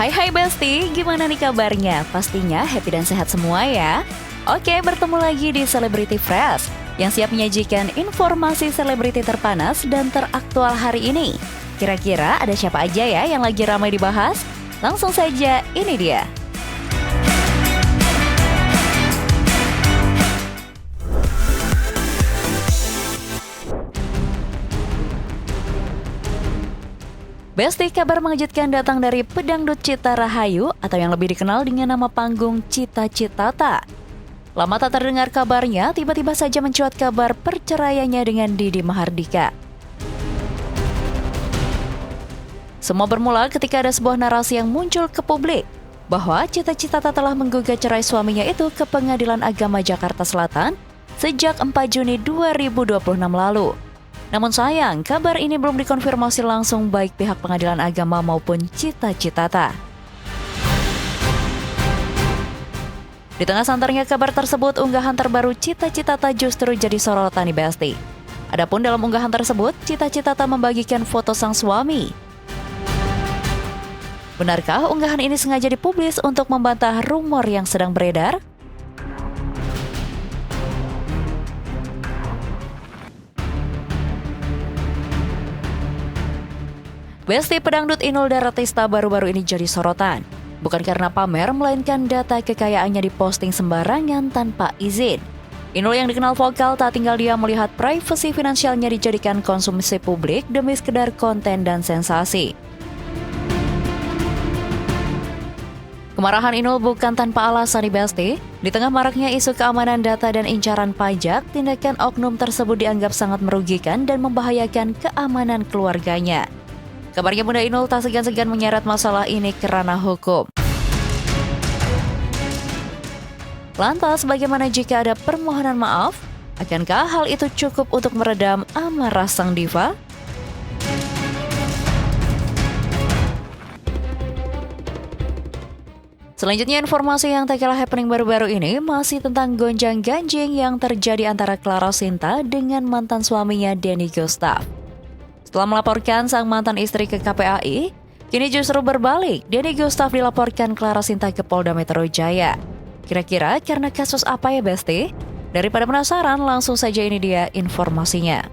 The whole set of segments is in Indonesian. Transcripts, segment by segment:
Hai Besti, gimana nih kabarnya? Pastinya happy dan sehat semua ya. Oke, bertemu lagi di Celebrity Fresh yang siap menyajikan informasi selebriti terpanas dan teraktual hari ini. Kira-kira ada siapa aja ya yang lagi ramai dibahas? Langsung saja, ini dia. Besti, kabar mengejutkan datang dari pedangdut Cita Rahayu atau yang lebih dikenal dengan nama panggung Cita Citata. Lama tak terdengar kabarnya, tiba-tiba saja mencuat kabar perceraiannya dengan Didi Mahardika. Semua bermula ketika ada sebuah narasi yang muncul ke publik bahwa Cita Citata telah menggugat cerai suaminya itu ke Pengadilan Agama Jakarta Selatan sejak 4 Juni 2026 lalu. Namun sayang, kabar ini belum dikonfirmasi langsung baik pihak Pengadilan Agama maupun Cita Citata. Di tengah santernya kabar tersebut, unggahan terbaru Cita Citata justru jadi sorotan di Besti. Adapun dalam unggahan tersebut, Cita Citata membagikan foto sang suami. Benarkah unggahan ini sengaja dipublis untuk membantah rumor yang sedang beredar? Besti, pedangdut Inul Daratista baru-baru ini jadi sorotan. Bukan karena pamer, melainkan data kekayaannya diposting sembarangan tanpa izin. Inul yang dikenal vokal tak tinggal diam melihat privasi finansialnya dijadikan konsumsi publik demi sekedar konten dan sensasi. Kemarahan Inul bukan tanpa alasan di Besti. Di tengah maraknya isu keamanan data dan incaran pajak, tindakan oknum tersebut dianggap sangat merugikan dan membahayakan keamanan keluarganya. Kabarnya Bunda Inul tak segan-segan menyeret masalah ini ke ranah hukum. Lantas, bagaimana jika ada permohonan maaf? Akankah hal itu cukup untuk meredam amarah sang diva? Selanjutnya, informasi yang tak kalah happening baru-baru ini masih tentang gonjang-ganjing yang terjadi antara Clara Sinta dengan mantan suaminya Denny Gustaf. Setelah melaporkan sang mantan istri ke KPAI, kini justru berbalik, Denny Gustaf dilaporkan Clara Sinta ke Polda Metro Jaya. Kira-kira karena kasus apa ya Besti? Daripada penasaran, langsung saja ini dia informasinya.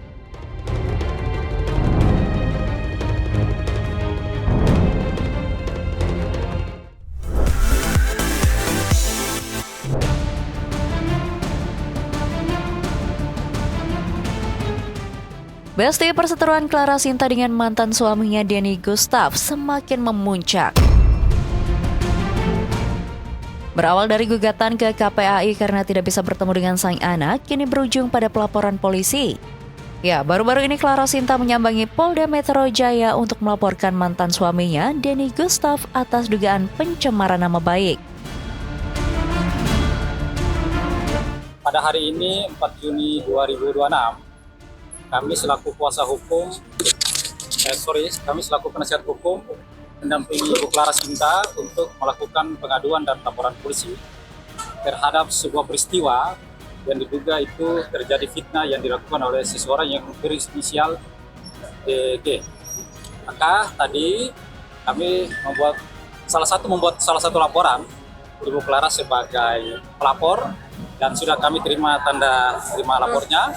Besti, perseteruan Clara Sinta dengan mantan suaminya Denny Gustaf semakin memuncak. Berawal dari gugatan ke KPAI karena tidak bisa bertemu dengan sang anak, kini berujung pada pelaporan polisi. Ya, baru-baru ini Clara Sinta menyambangi Polda Metro Jaya untuk melaporkan mantan suaminya Denny Gustaf atas dugaan pencemaran nama baik. Pada hari ini, 4 Juni 2026, kami selaku penasihat hukum mendampingi Ibu Clara Sinta untuk melakukan pengaduan dan laporan polisi terhadap sebuah peristiwa yang diduga itu terjadi fitnah yang dilakukan oleh seseorang yang berinisial DG. Maka tadi kami membuat salah satu laporan Ibu Clara sebagai pelapor dan sudah kami terima tanda terima lapornya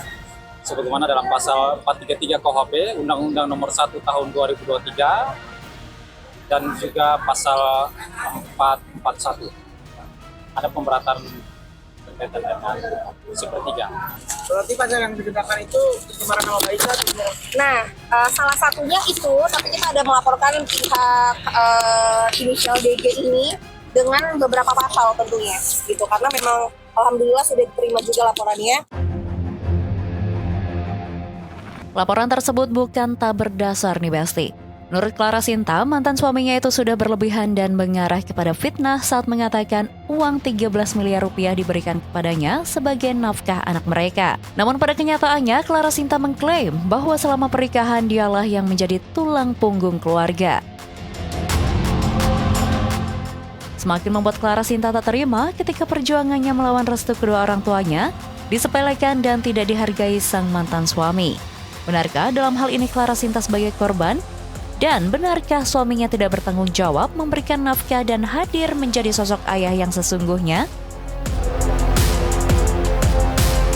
sebagaimana dalam pasal 433 KUHP, Undang-Undang Nomor 1 Tahun 2023, dan juga pasal 441. Ada pemberatan berkaitan dengan sepertiga. Berarti pasal yang digunakan itu pencemaran nama baik. Nah, salah satunya itu, tapi kita ada melaporkan pihak inisial DG ini dengan beberapa pasal tentunya, gitu. Karena memang alhamdulillah sudah diterima juga laporannya. Laporan tersebut bukan tak berdasar nih Besti. Menurut Clara Sinta, mantan suaminya itu sudah berlebihan dan mengarah kepada fitnah saat mengatakan uang 13 miliar rupiah diberikan kepadanya sebagai nafkah anak mereka. Namun pada kenyataannya, Clara Sinta mengklaim bahwa selama pernikahan dialah yang menjadi tulang punggung keluarga. Semakin membuat Clara Sinta tak terima ketika perjuangannya melawan restu kedua orang tuanya disepelekan dan tidak dihargai sang mantan suami. Benarkah dalam hal ini Clara Sinta sebagai korban? Dan benarkah suaminya tidak bertanggung jawab memberikan nafkah dan hadir menjadi sosok ayah yang sesungguhnya?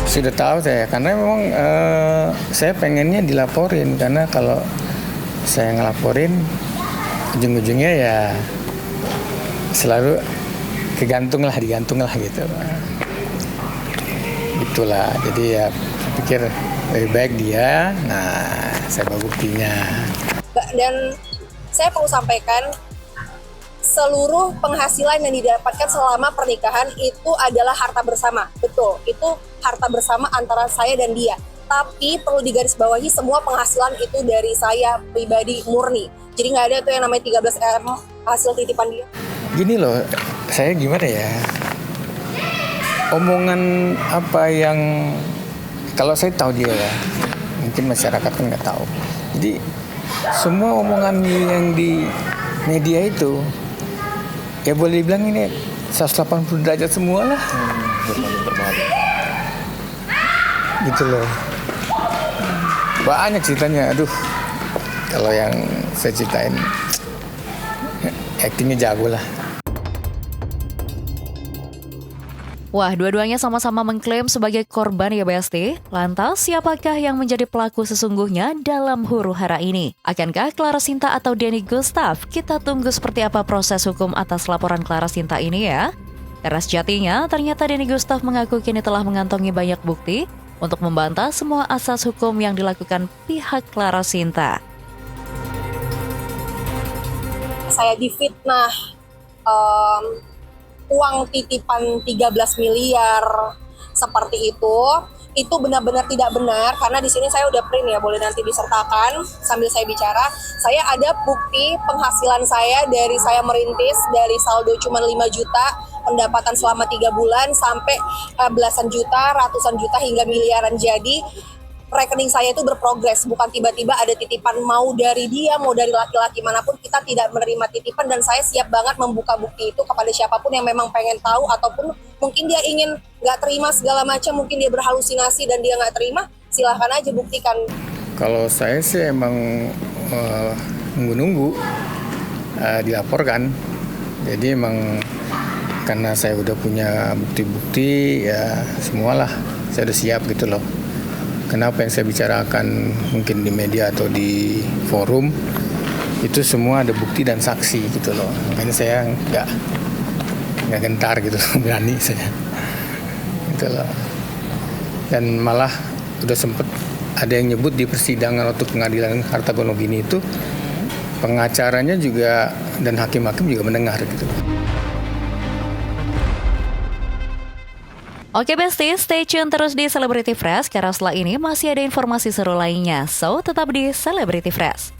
Sudah tahu saya, karena memang saya pengennya dilaporin, karena kalau saya ngelaporin ujung-ujungnya ya selalu digantung lah gitu. Itulah, jadi ya saya pikir lebih baik dia, nah saya bawa buktinya. Dan saya perlu sampaikan, seluruh penghasilan yang didapatkan selama pernikahan itu adalah harta bersama. Betul, itu harta bersama antara saya dan dia. Tapi perlu digarisbawahi, semua penghasilan itu dari saya pribadi murni. Jadi nggak ada tuh yang namanya 13M hasil titipan dia. Gini loh, saya gimana ya, omongan apa yang, kalau saya tahu dia ya, mungkin masyarakat kan nggak tahu. Jadi semua omongan yang di media itu, ya boleh dibilang ini 180 derajat semua lah. Gitu loh. Banyak ceritanya, aduh. Kalau yang saya ceritain, aktingnya jago lah. Wah, dua-duanya sama-sama mengklaim sebagai korban ya Besti. Lantas, siapakah yang menjadi pelaku sesungguhnya dalam huru-hara ini? Akankah Clara Sinta atau Denny Gustaf? Kita tunggu seperti apa proses hukum atas laporan Clara Sinta ini ya. Karena sejatinya, ternyata Denny Gustaf mengaku kini telah mengantongi banyak bukti untuk membantah semua asas hukum yang dilakukan pihak Clara Sinta. Saya difitnah, uang titipan 13 miliar seperti itu benar-benar tidak benar, karena di sini saya udah print ya, boleh nanti disertakan sambil saya bicara. Saya ada bukti penghasilan saya dari saya merintis, dari saldo cuma 5 juta, pendapatan selama 3 bulan sampai belasan juta, ratusan juta hingga miliaran. Jadi rekening saya itu berprogres, bukan tiba-tiba ada titipan mau dari dia, mau dari laki-laki manapun. Kita tidak menerima titipan, dan saya siap banget membuka bukti itu kepada siapapun yang memang pengen tahu, ataupun mungkin dia ingin nggak terima segala macam, mungkin dia berhalusinasi dan dia nggak terima, silahkan aja buktikan. Kalau saya sih emang nunggu-nunggu dilaporkan, jadi emang karena saya udah punya bukti-bukti ya semualah saya udah siap gitu loh. Kenapa yang saya bicarakan mungkin di media atau di forum itu semua ada bukti dan saksi gitu loh. Makanya saya nggak gentar gitu, berani saya gitu loh. Dan malah udah sempet ada yang nyebut di persidangan waktu pengadilan harta gono gini itu, pengacaranya juga dan hakim-hakim juga mendengar gitu. Oke Besti, stay tune terus di Celebrity Fresh karena setelah ini masih ada informasi seru lainnya. So, tetap di Celebrity Fresh.